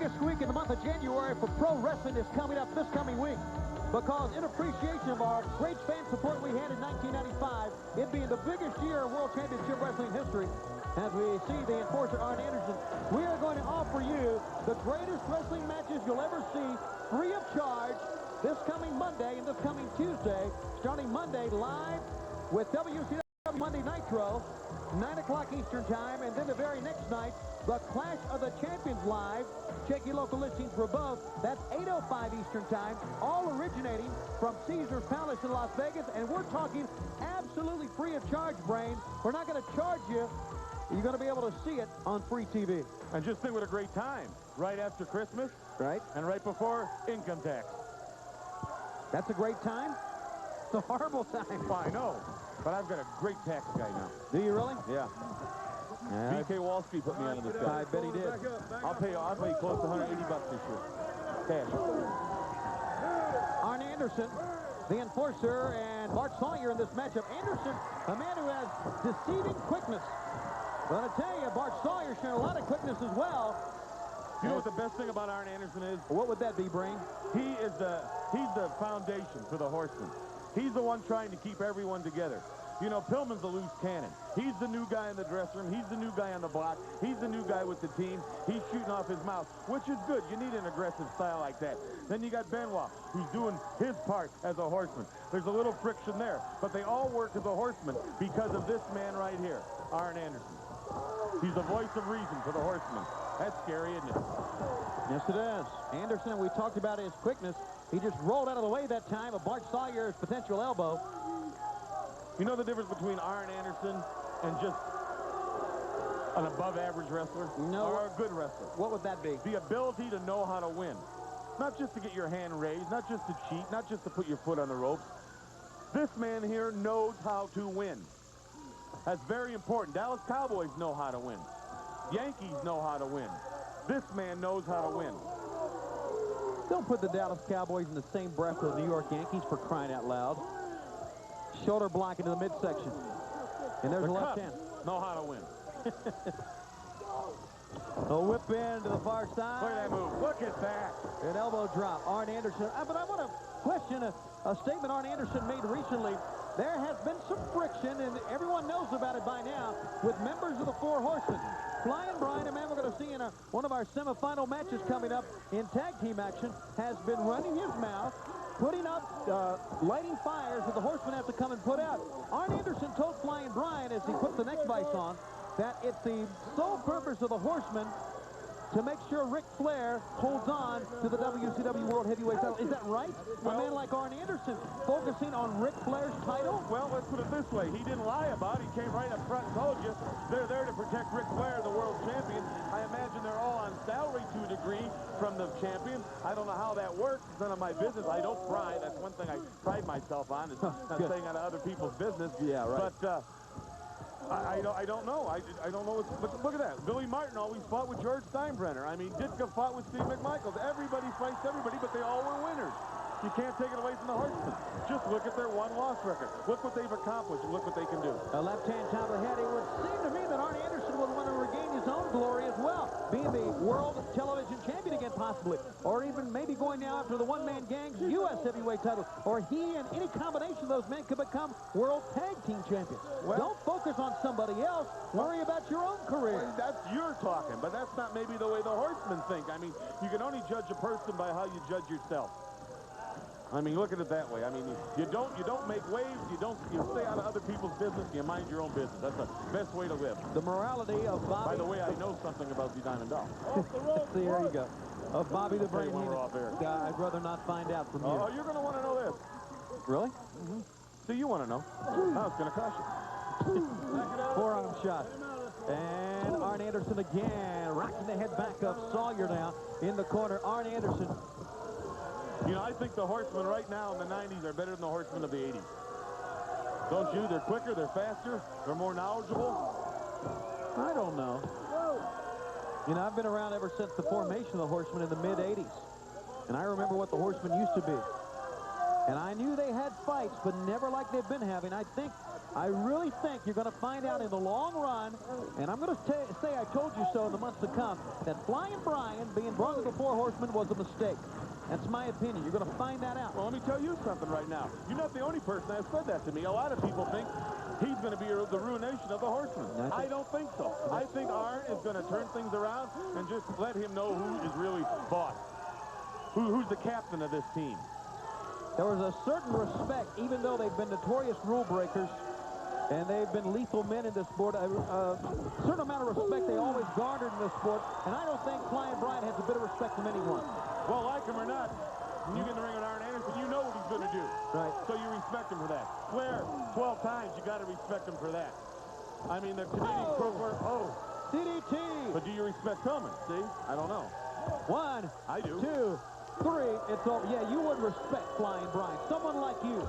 biggest week in the month of January for pro wrestling is coming up this coming week. Because in appreciation of our great fan support we had in 1995, it being the biggest year of World Championship Wrestling history, as we see the enforcer, Arn Anderson, we are going to offer you the greatest wrestling matches you'll ever see, free of charge, this coming Monday and this coming Tuesday, starting Monday live with WCW Monday Nitro, 9 o'clock Eastern Time, and then the very next night, the Clash of the Champions live. Check your local listings for both. That's 8:05 Eastern Time, all originating from Caesar's Palace in Las Vegas, and we're talking absolutely free of charge, Brain. We're not going to charge you. You're going to be able to see it on free TV. And just think what a great time. Right after Christmas. Right. And right before income tax. That's a great time. It's a horrible time. Well, I know. But I've got a great tax guy now. Do you really? Yeah. BK Wall Street put me onto this guy. I bet he did. I'll pay close to $180 this year. Cash. Arn Anderson, the enforcer, and Bart Sawyer in this matchup. Anderson, a man who has deceiving quickness. But I tell you, Bart Sawyer showing a lot of quickness as well. You know what the best thing about Arn Anderson is? What would that be, Brain? He's the foundation for the Horsemen. He's the one trying to keep everyone together. You know, Pillman's a loose cannon. He's the new guy in the dressing room. He's the new guy on the block. He's the new guy with the team. He's shooting off his mouth, which is good. You need an aggressive style like that. Then you got Benoit, who's doing his part as a horseman. There's a little friction there, but they all work as a horseman because of this man right here, Arn Anderson. He's the voice of reason for the Horsemen. That's scary, isn't it? Yes, it is. Anderson, we talked about his quickness. He just rolled out of the way that time of Bart Sawyer's potential elbow. You know the difference between Arn Anderson and just an above-average wrestler? No. Or a good wrestler? What would that be? The ability to know how to win. Not just to get your hand raised, not just to cheat, not just to put your foot on the ropes. This man here knows how to win. That's very important. Dallas Cowboys know how to win. Yankees know how to win. This man knows how to win. Don't put the Dallas Cowboys in the same breath as the New York Yankees, for crying out loud. Shoulder block into the midsection. And there's a left hand. Know how to win. A whip in to the far side. Look at that move. Look at that. An elbow drop. Arn Anderson. But I want to question a statement Arn Anderson made recently. There has been some friction, and everyone knows about it by now, with members of the Four Horsemen. Flying Brian, a man we're going to see in one of our semifinal matches coming up in tag team action, has been running his mouth, putting up, lighting fires that the Horsemen have to come and put out. Arn Anderson told Flying Brian, as he put the neck vise on, that it's the sole purpose of the Horsemen to make sure Ric Flair holds on to the WCW World Heavyweight title. Is that right? Well, a man like Arn Anderson focusing on Ric Flair's title? Well, let's put it this way. He didn't lie about it. He came right up front and told you they're there to protect Ric Flair, the world champion. I imagine they're all on salary to a degree from the champion. I don't know how that works. It's none of my business. I don't pry. That's one thing I pride myself on, is not saying out of other people's business. Yeah, right. But I don't know. I don't know. But look at that. Billy Martin always fought with George Steinbrenner. I mean, Ditka fought with Steve McMichaels. Everybody fights everybody, but they all were winners. You can't take it away from the Horsemen. Just look at their one-loss record. Look what they've accomplished, and look what they can do. A left-hand top of the head. It would seem to me that Arn Anderson would want to regain his own glory as well, being the world television champion again, possibly, or even maybe going now after the one-man gang's U.S. heavyweight title, or he and any combination of those men could become world tag team champions. Well, don't focus on somebody else. Worry about your own career. Well, that's your talking, but that's not maybe the way the Horsemen think. I mean, you can only judge a person by how you judge yourself. I mean, look at it that way. I mean, you don't make waves. You stay out of other people's business. You mind your own business. That's the best way to live. The morality of Bobby. By the way, I know something about the Diamond Doll. See, here you go. Of Bobby the Brain when we're off air. I'd rather not find out from you. Oh, you're going to want to know this. Really? Mm-hmm. So you want to know? How it's going to cost you. Forearm shot. And Arn Anderson again, rocking the head back up. Sawyer now in the corner. Arn Anderson. You know, I think the Horsemen right now in the 90s are better than the Horsemen of the 80s. Don't you? They're quicker, they're faster, they're more knowledgeable. I don't know. You know, I've been around ever since the formation of the Horsemen in the mid-80s. And I remember what the Horsemen used to be. And I knew they had fights, but never like they've been having. I think I really think you're going to find out in the long run, and I'm going to say I told you so in the months to come, that Flying Brian being brought to the Four Horsemen was a mistake. That's my opinion. You're going to find that out. Well, let me tell you something right now. You're not the only person that said that to me. A lot of people think he's going to be the ruination of the Horsemen. I don't think so. I think Arn is going to turn things around and just let him know who is really boss. Who's the captain of this team. There was a certain respect, even though they've been notorious rule breakers, and they've been lethal men in this sport. A certain amount of respect they always garnered in this sport, and I don't think Flying Brian has a bit of respect from anyone. Well, like him or not, when you get in the ring with Arn Anderson, you know what he's going to do. Right. So you respect him for that. Flair, 12 times, you got to respect him for that. I mean, the Canadian croaker, DDT. But do you respect Pillman? See? I don't know. 1, I do. 2, 3. It's over. Yeah, you would respect Flying Brian. Someone like you.